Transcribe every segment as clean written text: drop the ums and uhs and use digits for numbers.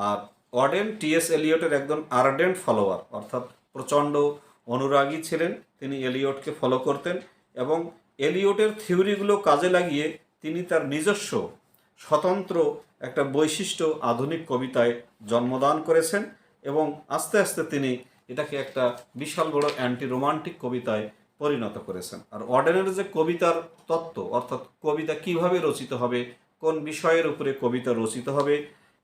আর Auden T.S.. এলিয়টের একজন ardent follower, অর্থাৎ প্রচণ্ড অনুরাগী ছিলেন। তিনি এলিয়টকে ফলো করতেন এবং এলিয়টের থিওরিগুলো কাজে লাগিয়ে তিনি তার নিজস্ব স্বতন্ত্র একটা বৈশিষ্ট্য আধুনিক কবিতায় জন্মদান করেছেন এবং আস্তে আস্তে তিনি এটাকে একটা বিশাল বড় অ্যান্টি রোমান্টিক কবিতায় পরিণত করেছেন। আর অডেনের যে কবিতার তত্ত্ব, অর্থাৎ কবিতা কিভাবে রচিত হবে, কোন বিষয়ের উপরে কবিতা রচিত হবে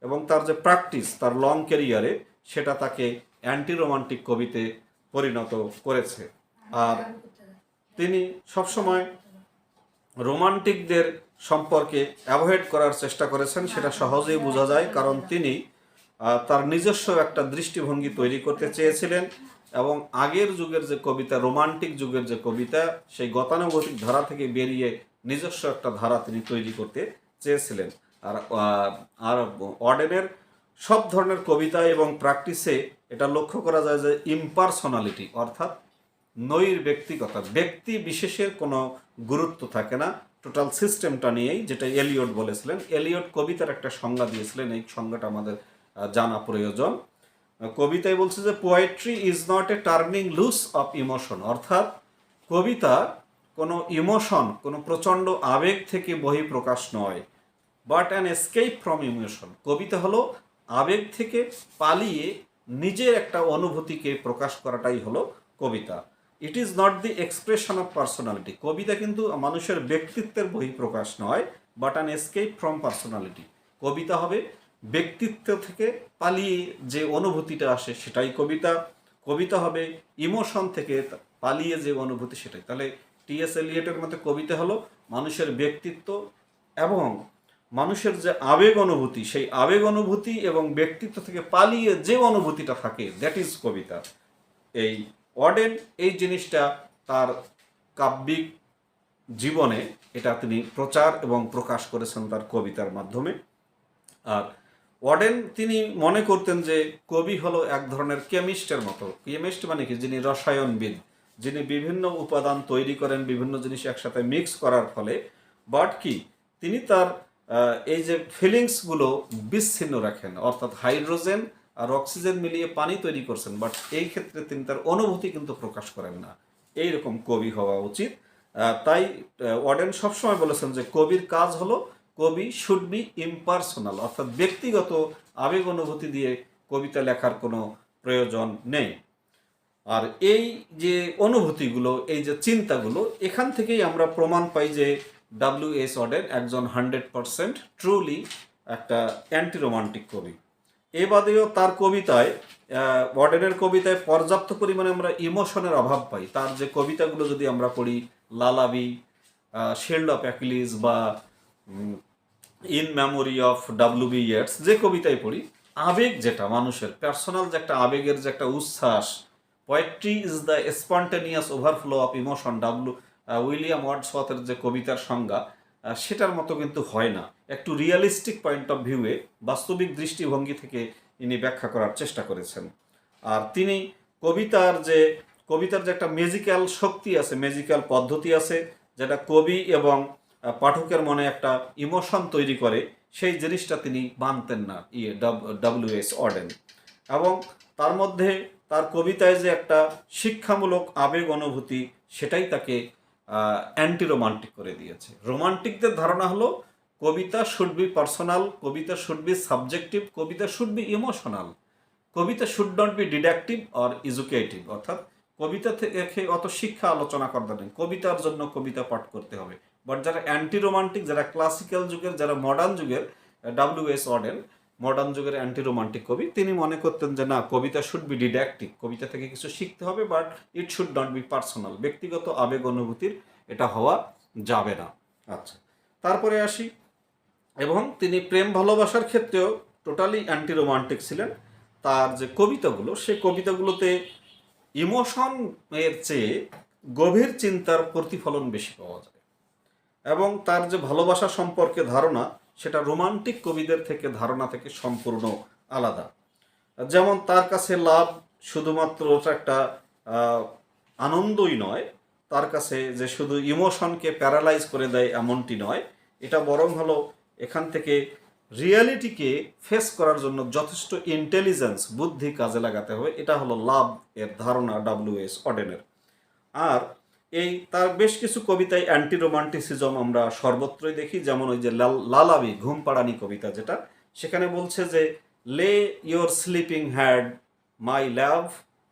এবং তার যে প্র্যাকটিস তার লং ক্যারিয়ারে, সেটা তাকে অ্যান্টি রোমান্টিক কবিতে পরিণত করেছে। আর তিনি সবসময় রোমান্টিকদের সম্পর্কে অ্যাভয়েড করার চেষ্টা করেছেন, সেটা সহজেই বোঝা যায়, কারণ তিনি তার নিজস্ব একটা দৃষ্টিভঙ্গি তৈরি করতে চেয়েছিলেন এবং আগের যুগের যে কবিতা, রোমান্টিক যুগের যে কবিতা, সেই গতানুগতিক ধারা থেকে বেরিয়ে নিজস্ব একটা ধারা তিনি তৈরি করতে চেয়েছিলেন। আর আর অডেনের সব ধরনের কবিতা এবং প্র্যাকটিসে এটা লক্ষ্য করা যায় যে ইম্পার্সোনালিটি, অর্থাৎ নৈর ব্যক্তিগতা, ব্যক্তি বিশেষের কোনো গুরুত্ব থাকে না, টোটাল সিস্টেমটা নিয়েই, যেটা এলিয়ট বলেছিলেন। এলিয়ট কবিতার একটা সংজ্ঞা দিয়েছিলেন, এই সংজ্ঞাটা আমাদের জানা প্রয়োজন। কবিতায় বলছে যে poetry is not a turning loose of emotion, অর্থাৎ কবিতা কোনো ইমোশন, কোনো প্রচণ্ড আবেগ থেকে বহিঃপ্রকাশ নয়, but an escape from emotion. কবিতা হলো আবেগ থেকে পালিয়ে নিজের একটা অনুভূতিকে প্রকাশ করাটাই হলো কবিতা। It is not the expression of personality, কবিতা কিন্তু মানুষের ব্যক্তিত্বের বহিঃপ্রকাশ নয়, but an escape from personality. কবিতা হবে ব্যক্তিত্ব থেকে পালিয়ে যে অনুভূতিটা আসে সেটাই কবিতা। কবিতা হবে ইমোশন থেকে পালিয়ে যে অনুভূতি, সেটাই। তাহলে টি.এস. এলিয়টের মতে কবিতা হলো মানুষের ব্যক্তিত্ব এবং মানুষের যে আবেগ অনুভূতি, সেই আবেগ অনুভূতি এবং ব্যক্তিত্ব থেকে পালিয়ে যে অনুভূতিটা থাকে, দ্যাট ইজ কবিতা। এই অডেন এই জিনিসটা তার কাব্যিক জীবনে এটা তিনি প্রচার এবং প্রকাশ করেছেন তার কবিতার মাধ্যমে। আর অডেন তিনি মনে করতেন যে কবি হলো এক ধরনের কেমিস্টের মতো। কেমিস্ট মানে কি? যিনি রসায়নবিদ, যিনি বিভিন্ন উপাদান তৈরি করেন, বিভিন্ন জিনিস একসাথে মিক্স করার ফলে, বাট কি তিনি তার এই যে ফিলিংসগুলো বিচ্ছিন্ন রাখেন, অর্থাৎ হাইড্রোজেন আর অক্সিজেন মিলিয়ে পানি তৈরি করছেন, বাট এই ক্ষেত্রে তিনি তার অনুভূতি কিন্তু প্রকাশ করেন না। এইরকম কবি হওয়া উচিত। তাই অডেন সবসময় বলেছেন যে কবির কাজ হলো, কবি শুড বি ইম্পার্সোনাল, অর্থাৎ ব্যক্তিগত আবেগ অনুভূতি দিয়ে কবিতা লেখার কোনো প্রয়োজন নেই। আর এই যে অনুভূতিগুলো, এই যে চিন্তাগুলো, এখান থেকেই আমরা প্রমাণ পাই যে ডব্লিউ.এস. অডেন একজন 100% ট্রুলি একটা অ্যান্টি রোমান্টিক কবি। এ বাদেও তার কবিতায়, অডেনের কবিতায় পর্যাপ্ত পরিমাণে আমরা ইমোশনের অভাব পাই। তার যে কবিতাগুলো যদি আমরা পড়ি, লালাবি, শিল্ড অফ অ্যাকিলিস বা in memory of W B. Yeats, যে কবিতায় পড়ি, আবেগ যেটা মানুষের পার্সোনাল যে একটা আবেগের যে একটা উচ্ছ্বাস, poetry is the spontaneous overflow of emotion, William ওয়ার্ডসওয়ার্থের যে কবিতার সংজ্ঞা, সেটার মতো কিন্তু হয় না। একটু রিয়েলিস্টিক পয়েন্ট অফ ভিউয়ে, বাস্তবিক দৃষ্টিভঙ্গি থেকে ইনি ব্যাখ্যা করার চেষ্টা করেছেন। আর তিনি কবিতার যে একটা ম্যাজিক্যাল শক্তি আছে, ম্যাজিক্যাল পদ্ধতি আছে, যেটা কবি এবং পাঠকের মনে একটা ইমোশন তৈরি করে, সেই জিনিসটা তিনি মানতেন না ডব্লিউ.এস. অডেন। এবং তার মধ্যে তার কবিতায় যে একটা শিক্ষামূলক আবেগ অনুভূতি, সেটাই তাকে অ্যান্টি রোমান্টিক করে দিয়েছে। রোমান্টিকদের ধারণা হলো কবিতা শুড বি পার্সোনাল, কবিতা শুড বি সাবজেক্টিভ, কবিতা শুড বি ইমোশনাল, কবিতা should not be deductive or educative, অর্থাৎ কবিতা থেকে অত শিক্ষা আলোচনা করতে নেই, কবিতার জন্য কবিতা পাঠ করতে হবে। বাট যারা অ্যান্টি রোমান্টিক, যারা ক্লাসিক্যাল যুগের, যারা মডার্ন যুগের, ডব্লিউ.এস. অডেন মডার্ন যুগের অ্যান্টি রোমান্টিক কবি, তিনি মনে করতেন যে না, কবিতা শুড বি ডিডাকটিভ, কবিতা থেকে কিছু শিখতে হবে, but it should not be personal, ব্যক্তিগত আবেগ অনুভূতির এটা হওয়া যাবে না। আচ্ছা, তারপরে আসি, এবং তিনি প্রেম ভালোবাসার ক্ষেত্রেও টোটালি অ্যান্টি রোমান্টিক ছিলেন। তার যে কবিতাগুলো, সেই কবিতাগুলোতে ইমোশন এর চেয়ে গভীর চিন্তার প্রতিফলন বেশি পাওয়া যায় এবং তার যে ভালোবাসা সম্পর্কে ধারণা, সেটা রোমান্টিক কবিদের থেকে ধারণা থেকে সম্পূর্ণ আলাদা। যেমন তার কাছে লাভ শুধুমাত্র একটা আনন্দই নয়, তার কাছে যে শুধু ইমোশনকে প্যারালাইজ করে দেয় এমনটি নয়, এটা বরং হলো এখান থেকে রিয়ালিটিকে ফেস করার জন্য যথেষ্ট ইন্টেলিজেন্স, বুদ্ধি কাজে লাগাতে হবে। এটা হলো লাভ এর ধারণা ডব্লিউ.এস. অডেনের। আর এই তার বেশ কিছু কবিতায় অ্যান্টি রোমান্টিসিজম আমরা সর্বত্রই দেখি, যেমন ওই যে লালাবি, ঘুম পাড়ানি কবিতা যেটা, সেখানে বলছে যে লে your sleeping had my love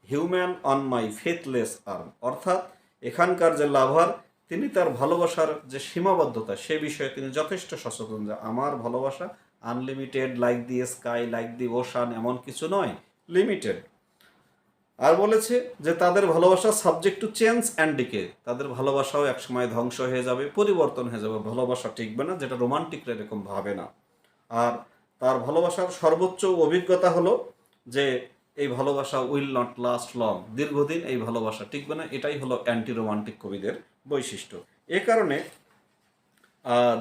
human on my ফেথলেস arm. অর্থাৎ এখানকার যে লাভার, তিনি তার ভালোবাসার যে সীমাবদ্ধতা সে বিষয়ে তিনি যথেষ্ট সচেতন, যে আমার ভালোবাসা unlimited, like the sky, like the ocean, এমন কিছু নয়, লিমিটেড। আর বলেছে যে তাদের ভালোবাসা subject to change and decay, তাদের ভালোবাসাও একসময় ধ্বংস হয়ে যাবে, পরিবর্তন হয়ে যাবে, ভালোবাসা টিকবে না, যেটা রোমান্টিকরা এরকম ভাবে না। আর তার ভালোবাসার সর্বোচ্চ অভিজ্ঞতা হলো যে এই ভালোবাসা উইল নট লাস্ট লং, দীর্ঘদিন এই ভালোবাসা টিকবে না। এটাই হলো অ্যান্টি রোমান্টিক কবিদের বৈশিষ্ট্য। এ কারণে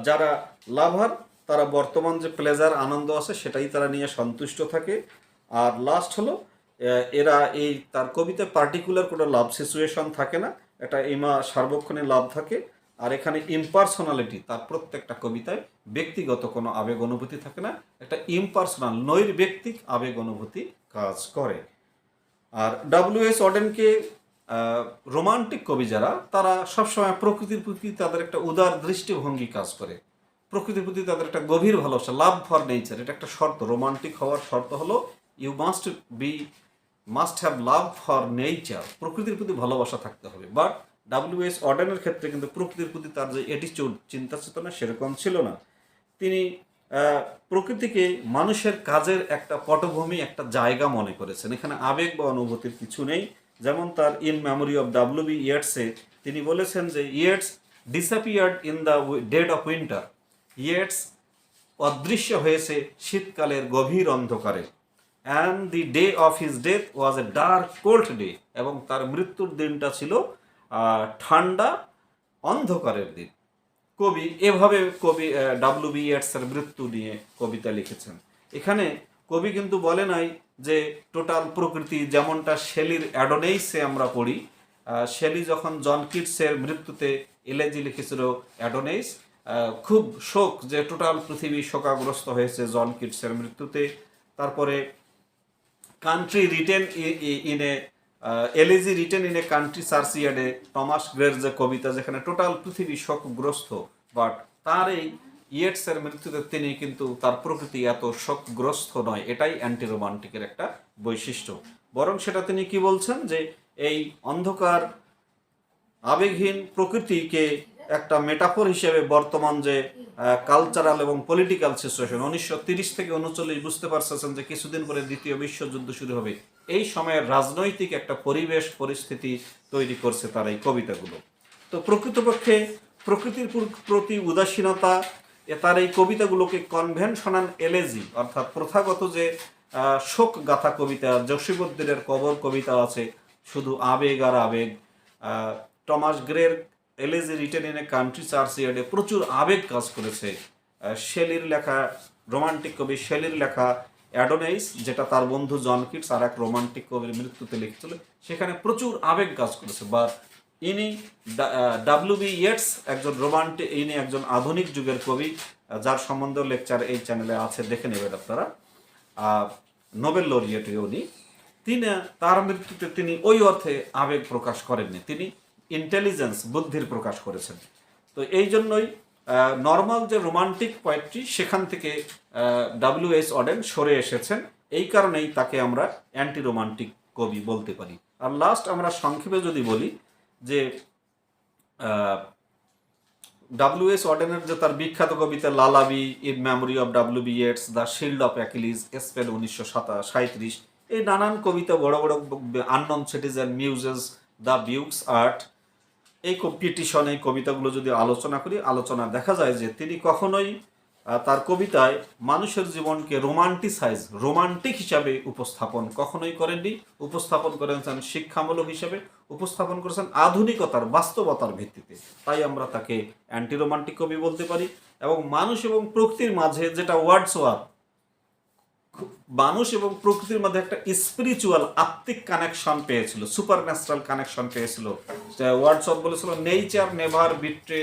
যারা লাভার, তারা বর্তমান যে প্লেজার, আনন্দ আছে সেটাই তারা নিয়ে সন্তুষ্ট থাকে। আর লাস্ট হলো এরা এই তার কবিতায় পার্টিকুলার কোনো লাভ সিচুয়েশন থাকে না, এটা সার্বক্ষণিক লাভ থাকে। আর এখানে ইমপার্সোনালিটি, তার প্রত্যেকটা কবিতায় ব্যক্তিগত কোনো আবেগ অনুভূতি থাকে না, একটা ইমপার্সোনাল নৈর্ব্যক্তিক আবেগ অনুভূতি কাজ করে। আর ডব্লিউ.এস. অডেনকে রোমান্টিক কবি যারা, তারা সবসময় প্রকৃতির প্রতি তাদের একটা উদার দৃষ্টিভঙ্গি কাজ করে, প্রকৃতির প্রতি তাদের একটা গভীর ভালোবাসা, লাভ ফর নেচার, এটা একটা শর্ত। রোমান্টিক হওয়ার শর্ত হলো you must have love for nature, প্রকৃতির প্রতি ভালোবাসা থাকতে হবে। বাট ডব্লিউ.এস. অডেনের ক্ষেত্রে কিন্তু প্রকৃতির প্রতি তার যে অ্যাটিচিউড, চিন্তা চেতনা, সেরকম ছিল না। তিনি প্রকৃতিকে মানুষের কাজের একটা পটভূমি, একটা জায়গা মনে করেছেন, এখানে আবেগ বা অনুভূতির কিছু নেই। যেমন তার ইন মেমোরি অফ ডব্লিউ.বি. ইয়েটসে তিনি বলেছেন যে Yeats disappeared in the dead of winter, Yeats অদৃশ্য হয়েছে শীতকালের গভীর অন্ধকারে। And the day of his death was a dark cold day, এবং তার মৃত্যুর দিনটা ছিল ঠান্ডা অন্ধকারের দিন। কবি এভাবে ডব্লিউ.বি. ইয়েটসের মৃত্যু নিয়ে কবিতা লিখেছেন। এখানে কবি কিন্তু বলে নাই যে টোটাল প্রকৃতি, যেমনটা শেলির অ্যাডোনেইসে আমরা পড়ি। শেলি যখন জন কিটসের মৃত্যুতে এলেজি লিখেছিল অ্যাডোনেইস, খুব শোক, যে টোটাল পৃথিবী শোকাগ্রস্ত হয়েছে জন কিটসের মৃত্যুতে। তারপরে country written in a elegy written in a country চার্চিয়ার্ডে, টমাস গ্রের যে কবিতা, যেখানে টোটাল পৃথিবী শোকগ্রস্ত। বাট তার এই ইয়েটসের মৃত্যুতে তিনি কিন্তু তার প্রকৃতি এত শোকগ্রস্ত নয়, এটাই অ্যান্টি রোমান্টিকের একটা বৈশিষ্ট্য। বরং সেটা তিনি কি বলছেন, যে এই অন্ধকার আবেগহীন প্রকৃতিকে একটা মেটাফর হিসেবে বর্তমান যে কালচারাল এবং পলিটিক্যাল সিচুয়েশন 1930 থেকে 1939, বুঝতে পারছেন যে কিছুদিন পরে দ্বিতীয় বিশ্বযুদ্ধ শুরু হবে, এই সময়ের রাজনৈতিক একটা পরিবেশ পরিস্থিতি তৈরি করছে তার এই কবিতাগুলো। তো প্রকৃতপক্ষে প্রকৃতির প্রতি উদাসীনতা, তার এই কবিতাগুলোকে কনভেনশনাল এলেজি, অর্থাৎ প্রথাগত যে শোক গাথা কবিতা, জসীমউদ্দিনের কবর কবিতা আছে, শুধু আবেগ আর আবেগ। টমাস গ্রের elegy written in a country চার্চিয়ার্ডে প্রচুর আবেগ কাজ করেছে। শেলির লেখা, রোমান্টিক কবি শেলির লেখা অ্যাডোনাইস, যেটা তার বন্ধু জন কিটস আর এক রোমান্টিক কবির মৃত্যুতে লিখেছিল, সেখানে প্রচুর আবেগ কাজ করেছে। বা ইনি ডব্লিউ.বি. ইয়েটস একজন রোমান্টিক, ইনি একজন আধুনিক যুগের কবি, যার সম্বন্ধে লেকচার এই চ্যানেলে আছে, দেখে নেবেন আপনারা। নোবেল লরিয়েট উনি। তিনি তার মৃত্যুতে তিনি ওই অর্থে আবেগ প্রকাশ করেননি, তিনি ইন্টেলিজেন্স, বুদ্ধির প্রকাশ করেছেন। তো এই জন্যই নর্মাল যে রোমান্টিক পোয়েট্রি, সেখান থেকে ডব্লিউ.এস. অডেন সরে এসেছেন। এই কারণেই তাকে আমরা অ্যান্টি রোমান্টিক কবি বলতে পারি। আর লাস্ট আমরা সংক্ষেপে যদি বলি যে ডব্লিউ.এস. অডেনের যে তার বিখ্যাত কবিতা lullaby, in memory of W B. Yeats, the shield of Achilles, Spain 1937, এই নানান কবিতা, বড় বড় unknown citizen, musee, des beaux arts, এই কম্পিটিশন, এই কবিতাগুলো যদি আলোচনা করি, আলোচনা দেখা যায় যে তিনি কখনোই তার কবিতায় মানুষের জীবনকে রোমান্টিক হিসাবে উপস্থাপন কখনোই করেননি। উপস্থাপন করেছেন শিক্ষামূলক হিসাবে, উপস্থাপন করেছেন আধুনিকতার, বাস্তবতার ভিত্তিতে। তাই আমরা তাকে অ্যান্টি রোমান্টিক কবি বলতে পারি। এবং মানুষ এবং প্রকৃতির মাঝে, যেটা ওয়ার্ডসওয়ার্থ, মানুষ এবং প্রকৃতির মধ্যে একটা স্পিরিচুয়াল, আত্মিক কানেকশন পেয়েছিল, সুপার ন্যাচারাল কানেকশন পেয়েছিল। ওয়ার্ডসওয়ার্থ বলেছিল nature never betray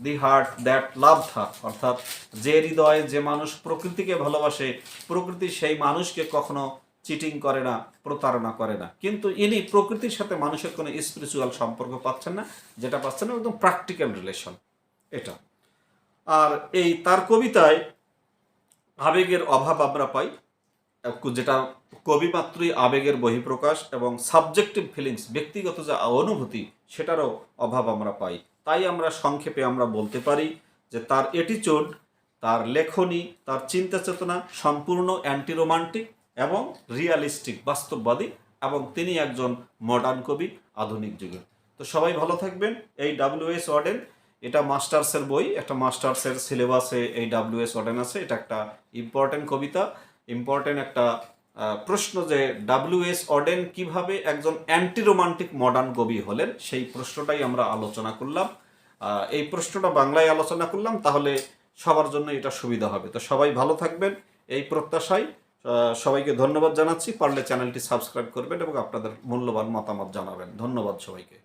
the heart that loved her, অর্থাৎ যে হৃদয়, যে মানুষ প্রকৃতিকে ভালোবাসে, প্রকৃতি সেই মানুষকে কখনো চিটিং করে না, প্রতারণা করে না। কিন্তু ইনি প্রকৃতির সাথে মানুষের কোনো স্পিরিচুয়াল সম্পর্ক পাচ্ছেন না, যেটা পাচ্ছেন না একদম প্র্যাকটিক্যাল রিলেশন এটা। আর এই তার কবিতায় আবেগের অভাব আমরা পাই, যেটা কবি মাত্রই আবেগের বহিঃপ্রকাশ, এবং সাবজেক্টিভ ফিলিংস, ব্যক্তিগত যে অনুভূতি, সেটারও অভাব আমরা পাই। তাই আমরা সংক্ষেপে আমরা বলতে পারি যে তার অ্যাটিচিউড, তার লেখনী, তার চিন্তা চেতনা সম্পূর্ণ অ্যান্টি রোমান্টিক এবং রিয়ালিস্টিক, বাস্তববাদী, এবং তিনি একজন মডার্ন কবি আধুনিক যুগের। তো সবাই ভালো থাকবেন। এই ডব্লিউ.এস. ওয়ার্ডেন, এটা মাস্টার্সের বই, একটা মাস্টার্সের সিলেবাসে এই ডব্লিউ.এস. ওয়ার্ডেন আছে। এটা একটা ইম্পর্টেন্ট কবিতা, ইম্পর্টেন্ট একটা প্রশ্ন, যে ডব্লিউ.এস. ওয়ার্ডেন কিভাবে একজন অ্যান্টি রোমান্টিক মডার্ন কবি হলেন, সেই প্রশ্নটাই আমরা আলোচনা করলাম। এই প্রশ্নটা বাংলায় আলোচনা করলাম, তাহলে সবার জন্য এটা সুবিধা হবে। তো সবাই ভালো থাকবেন এই প্রত্যাশায় সবাইকে ধন্যবাদ জানাচ্ছি। পারলে চ্যানেলটি সাবস্ক্রাইব করবেন এবং আপনাদের মূল্যবান মতামত জানাবেন। ধন্যবাদ সবাইকে।